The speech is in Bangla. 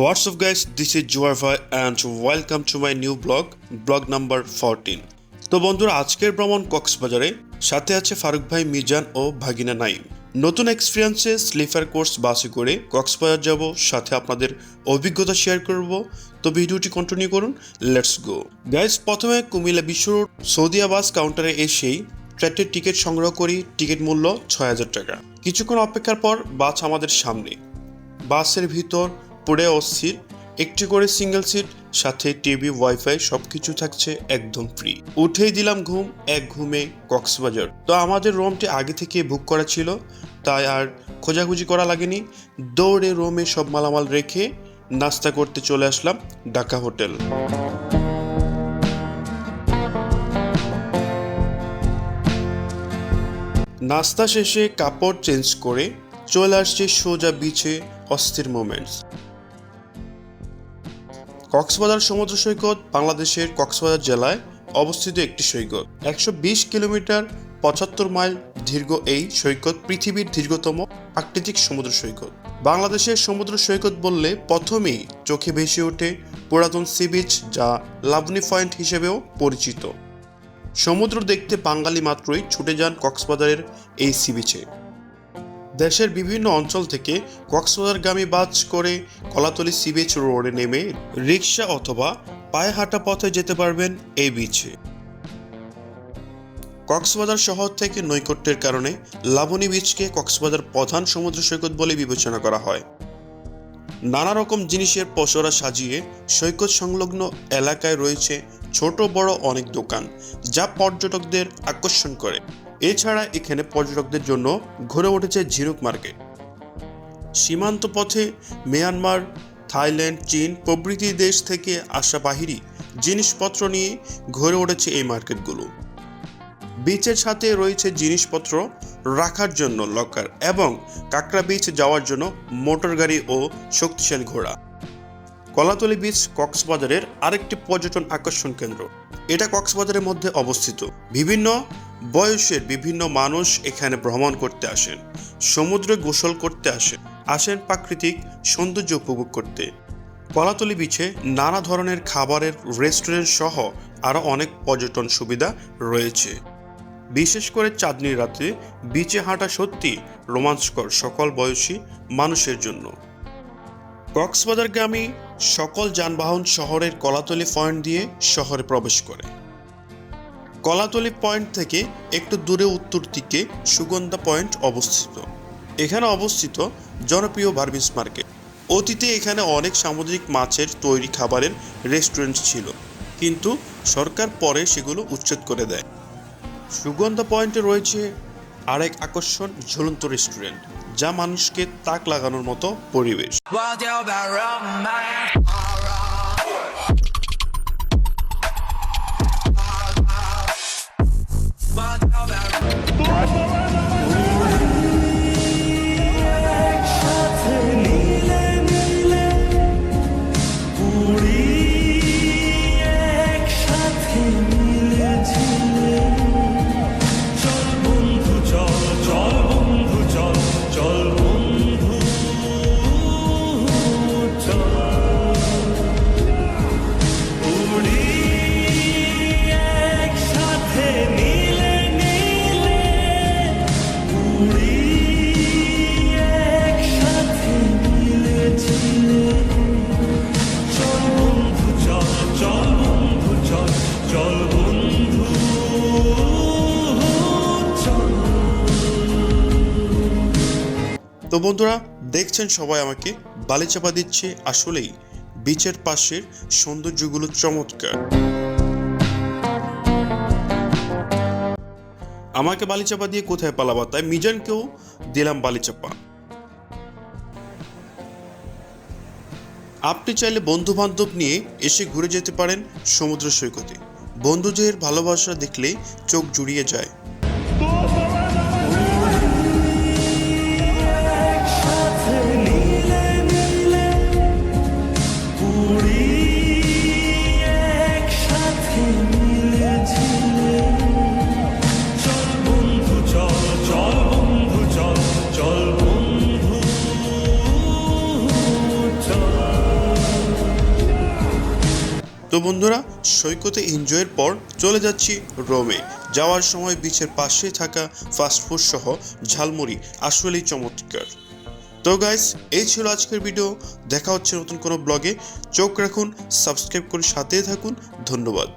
What's up guys, this is Joarva and welcome to my new blog number 14। তো বন্ধুরা, আজকের ভ্রমণ কক্সবাজারে, সাথে আছে ফারুক ভাই, মিজান ও ভাগিনা নাইম। নতুন এক্সপিরিয়েন্সে স্লিপার কোর্স বাসে করে কক্সবাজার যাব, সাথে আপনাদের অভিজ্ঞতা শেয়ার করব। তো ভিডিওটি কন্টিনিউ করুন, লেটস গো গাইস। প্রথমে কুমিল্লা বিশ্ব রোড সৌদিয়া বাস কাউন্টারে এসেই ট্রেনের টিকিট সংগ্রহ করি। টিকিট মূল্য ৬,০০০ টাকা। কিছুক্ষণ অপেক্ষার পর বাস আমাদের সামনে। বাসের ভিতর পুরে অস্থির, একটি করে সিঙ্গেল সিট, সাথে টিভি, ওয়াইফাই সবকিছু থাকছে একদম ফ্রি। উঠেই দিলাম ঘুম, এক ঘুমে কক্সবাজার। তো আমাদের রুমটি আগে থেকে বুক করা ছিল, তাই আর খোঁজাখুঁজি করা লাগেনি। দৌড়ে রুমে সব মালামাল রেখে নাস্তা করতে চলে আসলাম ঢাকা হোটেল। নাস্তা শেষে কাপড় চেঞ্জ করে চলে আসছে সোজা বিচে। অস্থির মোমেন্টস। কক্সবাজার সমুদ্র সৈকত বাংলাদেশের কক্সবাজার জেলায় অবস্থিত একটি সৈকত। ১২০ কিলোমিটার ৭৫ মাইল দীর্ঘ এই সৈকত পৃথিবীর দীর্ঘতম প্রাকৃতিক সমুদ্র সৈকত। বাংলাদেশের সমুদ্র সৈকত বললে প্রথমেই চোখে ভেসে ওঠে পুরাতন সি বিচ, যা লাবণী পয়েন্ট হিসেবেও পরিচিত। সমুদ্র দেখতে বাঙালি মাত্রই ছুটে যান কক্সবাজারের এই সি বিচে। দেশের বিভিন্ন অঞ্চল থেকে কক্সবাজারগামী বাস করে কলাতলী সি বিচ রোডে নেমে রিক্সা অথবা পায়ে হাঁটা পথে যেতে পারবেন এই বিচে। কক্সবাজার শহর থেকে নৈকট্যের কারণে লাবণী বিচকে কক্সবাজার প্রধান সমুদ্র সৈকত বলে বিবেচনা করা হয়। নানা রকম জিনিসের পসরা সাজিয়ে সৈকত সংলগ্ন এলাকায় রয়েছে ছোট বড় অনেক দোকান, যা পর্যটকদের আকর্ষণ করে। এছাড়া এখানে পর্যটকদের জন্য গড়ে উঠেছে ঝিনুক মার্কেট। সীমান্ত পথে মিয়ানমার, থাইল্যান্ড, চীন প্রভৃতি দেশ থেকে আসা বাহিরি জিনিসপত্র নিয়ে গড়ে উঠেছে এই মার্কেটগুলো। বিচের সাথে রয়েছে জিনিসপত্র রাখার জন্য লকার এবং কাঁকড়া বিচ যাওয়ার জন্য মোটর গাড়ি ও শক্তিশালী ঘোড়া। কলাতলী বিচ কক্সবাজারের আরেকটি পর্যটন আকর্ষণ কেন্দ্র। এটা কক্সবাজারের মধ্যে অবস্থিত। বিভিন্ন বয়সের বিভিন্ন মানুষ এখানে ভ্রমণ করতে আসেন, সমুদ্রে গোসল করতে আসেন প্রাকৃতিক সৌন্দর্য উপভোগ করতে। কলাতলী বিচে নানা ধরনের খাবারের রেস্টুরেন্ট সহ আরও অনেক পর্যটন সুবিধা রয়েছে। বিশেষ করে চাঁদনীর রাতে বিচে হাঁটা সত্যি রোমাঞ্চকর সকল বয়সী মানুষের জন্য। কক্সবাজারগামী সকল যানবাহন শহরের কলাতলী পয়েন্ট দিয়ে শহরে প্রবেশ করে। কলাতলী পয়েন্ট থেকে একটু দূরে উত্তর দিকে সুগন্ধা পয়েন্ট অবস্থিত। এখানে অবস্থিত জনপ্রিয় বার্মিজ মার্কেট। অতীতে এখানে অনেক সামুদ্রিক মাছের তৈরি খাবারের রেস্টুরেন্ট ছিল, কিন্তু সরকার পরে সেগুলো উচ্ছেদ করে দেয়। সুগন্ধা পয়েন্টে রয়েছে আরেক আকর্ষণ ঝুলন্ত রেস্টুরেন্ট, যা মানুষকে তাক লাগানোর মতো পরিবেশ। তো বন্ধুরা, দেখছেন সবাই আমাকে বালিচাপা দিচ্ছে। আসলেই বিচের পাশের সৌন্দর্যগুলো চমৎকার। আমাকে বালিচাপা দিয়ে কোথায় পালাবা, তাই মিজানকেও দিলাম বালিচাপা। আপনি চাইলে বন্ধু বান্ধব নিয়ে এসে ঘুরে যেতে পারেন সমুদ্র সৈকতে। বন্ধুদের ভালোবাসা দেখলেই চোখ জুড়িয়ে যায়। তো বন্ধুরা, সৈকতে এনজয়ের পর চলে যাচ্ছি রোমে। যাওয়ার সময় বিচের পাশে থাকা ফাস্টফুড সহ ঝালমুড়ি আসলেই চমৎকার। তো গাইস, এই ছিল আজকের ভিডিও। দেখা হচ্ছে নতুন কোনো ব্লগে। চোখ রাখুন, সাবস্ক্রাইব করে সাথেই থাকুন। ধন্যবাদ।